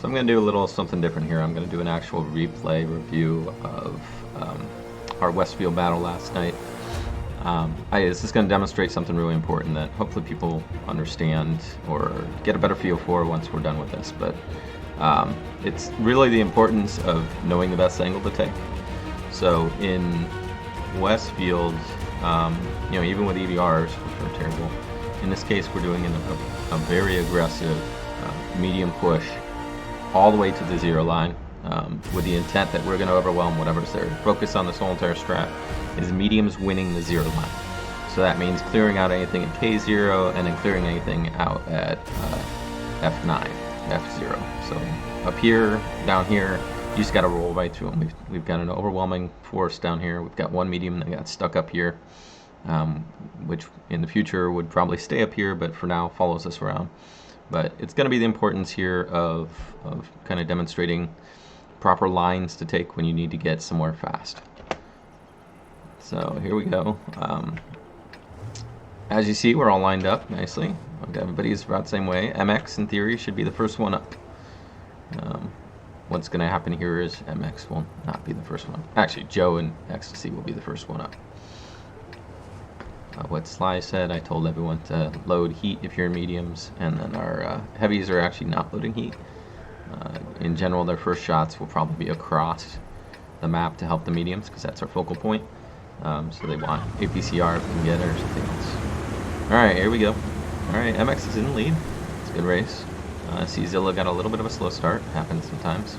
So I'm going to do a little something different here. I'm going to do an actual replay review of our Westfield battle last night. This is going to demonstrate something really important that hopefully people understand or get a better feel for once we're done with this. But it's really the importance of knowing the best angle to take. So in Westfield, even with EBRs, which are terrible, in this case we're doing a very aggressive medium push all the way to the zero line with the intent that we're going to overwhelm whatever's there. Focus on this whole entire strat is mediums winning the zero line. So that means clearing out anything at K0 and then clearing anything out at F9, F0. So up here, down here, you just got to roll right through them. We've got an overwhelming force down here. We've got one medium that got stuck up here, which in the future would probably stay up here, but for now follows us around. But it's going to be the importance here of kind of demonstrating proper lines to take when you need to get somewhere fast. So here we go. As you see, we're all lined up nicely. Everybody's about the same way. MX, in theory, should be the first one up. What's going to happen here is MX will not be the first one. Actually, Joe and Ecstasy will be the first one up. What Sly said, I told everyone to load heat if you're in mediums, and then our heavies are actually not loading heat. In general, their first shots will probably be across the map to help the mediums, because that's our focal point. So they want APCR if we can get it or something else. Alright, here we go. Alright, MX is in the lead. It's a good race. I see Zilla got a little bit of a slow start. Happens sometimes.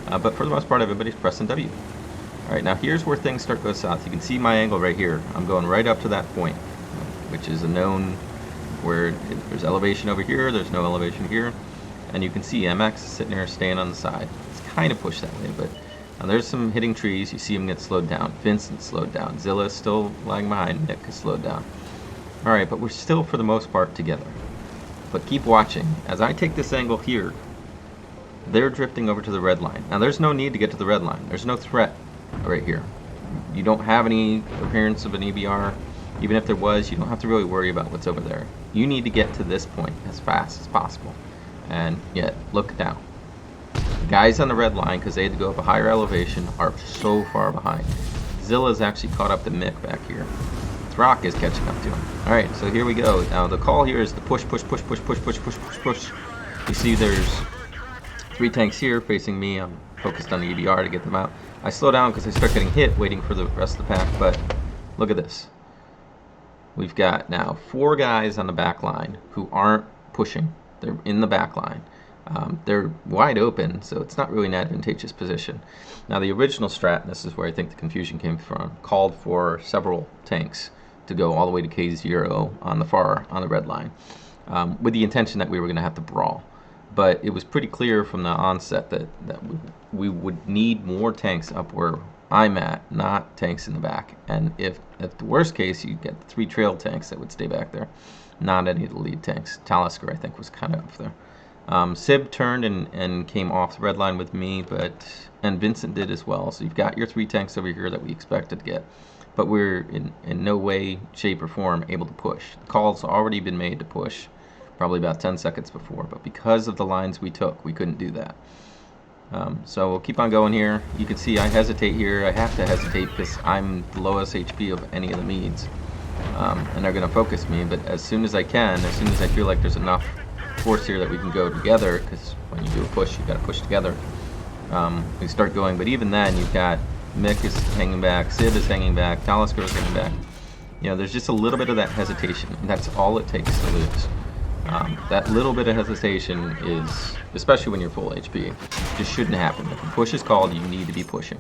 But for the most part, everybody's pressing W. Alright, now here's where things start to go south. You can see my angle right here. I'm going right up to that point, which is a known where there's elevation over here, there's no elevation here. And you can see MX is sitting there staying on the side. It's kind of pushed that way, but there's some hitting trees. You see him get slowed down. Vincent slowed down. Zilla is still lagging behind. Nick is slowed down. Alright, but we're still for the most part together. But keep watching. As I take this angle here, they're drifting over to the red line. Now there's no need to get to the red line. There's no threat right here. You don't have any appearance of an EBR. Even if there was, you don't have to really worry about what's over there. You need to get to this point as fast as possible. And yet, look down. The guys on the red line, because they had to go up a higher elevation, are so far behind. Zilla's actually caught up to Mick back here. Throck is catching up to him. Alright, so here we go. Now the call here is to push, push, push, push, push, push, push, push, push. You see there's 3 tanks here facing me. I'm focused on the EBR to get them out. I slow down because I start getting hit waiting for the rest of the pack, but look at this. We've got now 4 guys on the back line who aren't pushing. They're in the back line. They're wide open, so it's not really an advantageous position. Now the original strat, and this is where I think the confusion came from, called for several tanks to go all the way to K0 on the red line, with the intention that we were going to have to brawl. But it was pretty clear from the onset that we would need more tanks up where I'm at, not tanks in the back. And if at the worst case, you get 3 trail tanks that would stay back there, not any of the lead tanks. Talisker, I think, was kind of up there. Sib turned and came off the red line with me, and Vincent did as well. So you've got your 3 tanks over here that we expected to get. But we're in no way, shape, or form able to push. The call's already been made to push, probably about 10 seconds before. But because of the lines we took, we couldn't do that. So we'll keep on going here. You can see I hesitate here. I have to hesitate because I'm the lowest HP of any of the meads. And they're going to focus me. But as soon as I can, as soon as I feel like there's enough force here that we can go together, because when you do a push, you got to push together. We start going, but even then, you've got Mick is hanging back, Sid is hanging back, Talisker is hanging back. There's just a little bit of that hesitation, and that's all it takes to lose. That little bit of hesitation is, especially when you're full HP, just shouldn't happen. If a push is called, you need to be pushing.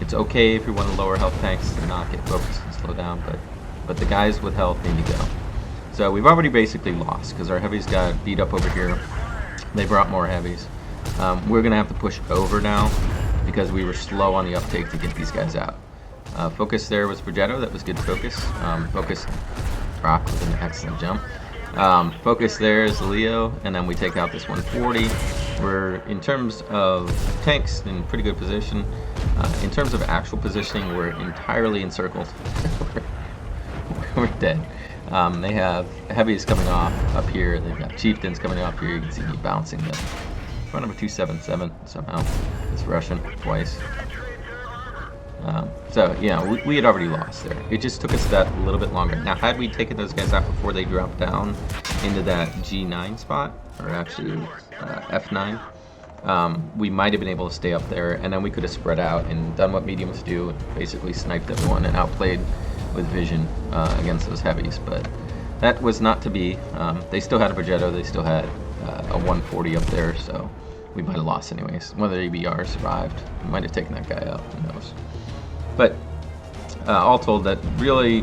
It's okay if you're one of the lower health tanks to not get focused and slow down, but the guys with health need to go. So we've already basically lost because our heavies got beat up over here. They brought more heavies. We're going to have to push over now because we were slow on the uptake to get these guys out. Focus there was Progetto. That was good focus. Focus Rock with an excellent jump. Focus there is Leo, and then we take out this 140. We're, in terms of tanks, in pretty good position. In terms of actual positioning, we're entirely encircled. We're dead. They have heavies coming off up here. They've got chieftains coming off here. You can see me bouncing Front of a 277 somehow. It's Russian twice. So, yeah, we had already lost there. It just took us that a little bit longer. Now, had we taken those guys out before they dropped down into that G9 spot, or actually F9, we might have been able to stay up there, and then we could have spread out and done what mediums do, basically sniped everyone and outplayed with vision against those heavies. But that was not to be. They still had a Progetto, they still had a 140 up there, so we might have lost anyways. One of their EBRs survived. We might have taken that guy out, who knows. But all told, that really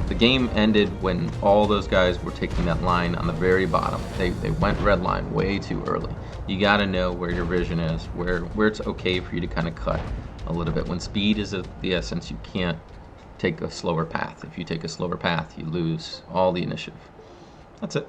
the game ended when all those guys were taking that line on the very bottom. They went red line way too early. You got to know where your vision is, where it's okay for you to kind of cut a little bit. When speed is of the essence, you can't take a slower path. If you take a slower path, you lose all the initiative. That's it.